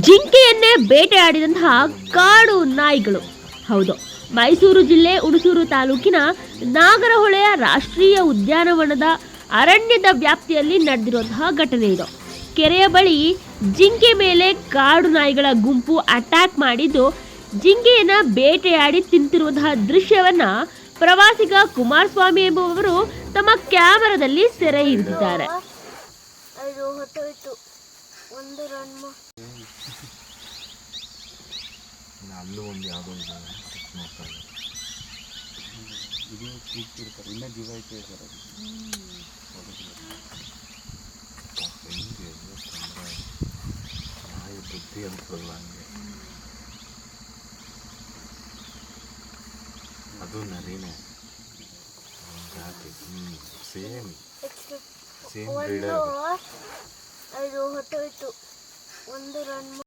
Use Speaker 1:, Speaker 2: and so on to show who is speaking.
Speaker 1: ಜಿಂಕೆಯನ್ನೇ ಬೇಟೆಯಾಡಿದಂತಹ ಕಾಡು ನಾಯಿಗಳು. ಹೌದು, ಮೈಸೂರು ಜಿಲ್ಲೆ ಹುಣಸೂರು ತಾಲೂಕಿನ ನಾಗರಹೊಳೆಯ ರಾಷ್ಟ್ರೀಯ ಉದ್ಯಾನವನದ ಅರಣ್ಯದ ವ್ಯಾಪ್ತಿಯಲ್ಲಿ ನಡೆದಿರುವಂತಹ ಘಟನೆ ಇದು. ಕೆರೆಯ ಬಳಿ ಜಿಂಕೆ ಮೇಲೆ ಕಾಡು ನಾಯಿಗಳ ಗುಂಪು ಅಟ್ಯಾಕ್ ಮಾಡಿದ್ದು, ಜಿಂಕೆಯನ್ನ ಬೇಟೆಯಾಡಿ ತಿಂತಿರುವಂತಹ ದೃಶ್ಯವನ್ನ ಪ್ರವಾಸಿಗ ಕುಮಾರಸ್ವಾಮಿ ಎಂಬುವವರು ತಮ್ಮ ಕ್ಯಾಮೆರಾದಲ್ಲಿ ಸೆರೆ ಹಿಡಿದಿದ್ದಾರೆ.
Speaker 2: ಅಲ್ಲೂ ಒಂದು ಯಾವುದೋ ಇದೆ ನೋಡ್ತಾ ಇದೆ. ಇದು ಕೂಗ್ತಿರ್ತಾರೆ, ಇನ್ನೂ ಜೀವ ಐತೆ ಸರ್ ಅದು. ಹೆಂಗೆ ತೊಂದರೆ ನಾಯಿ ಬುದ್ಧಿ ಅನ್ಸಲ್ಲ ಹಂಗೆ. ಅದು ನರಿನೇ ಜಾತಿ. Same breeder.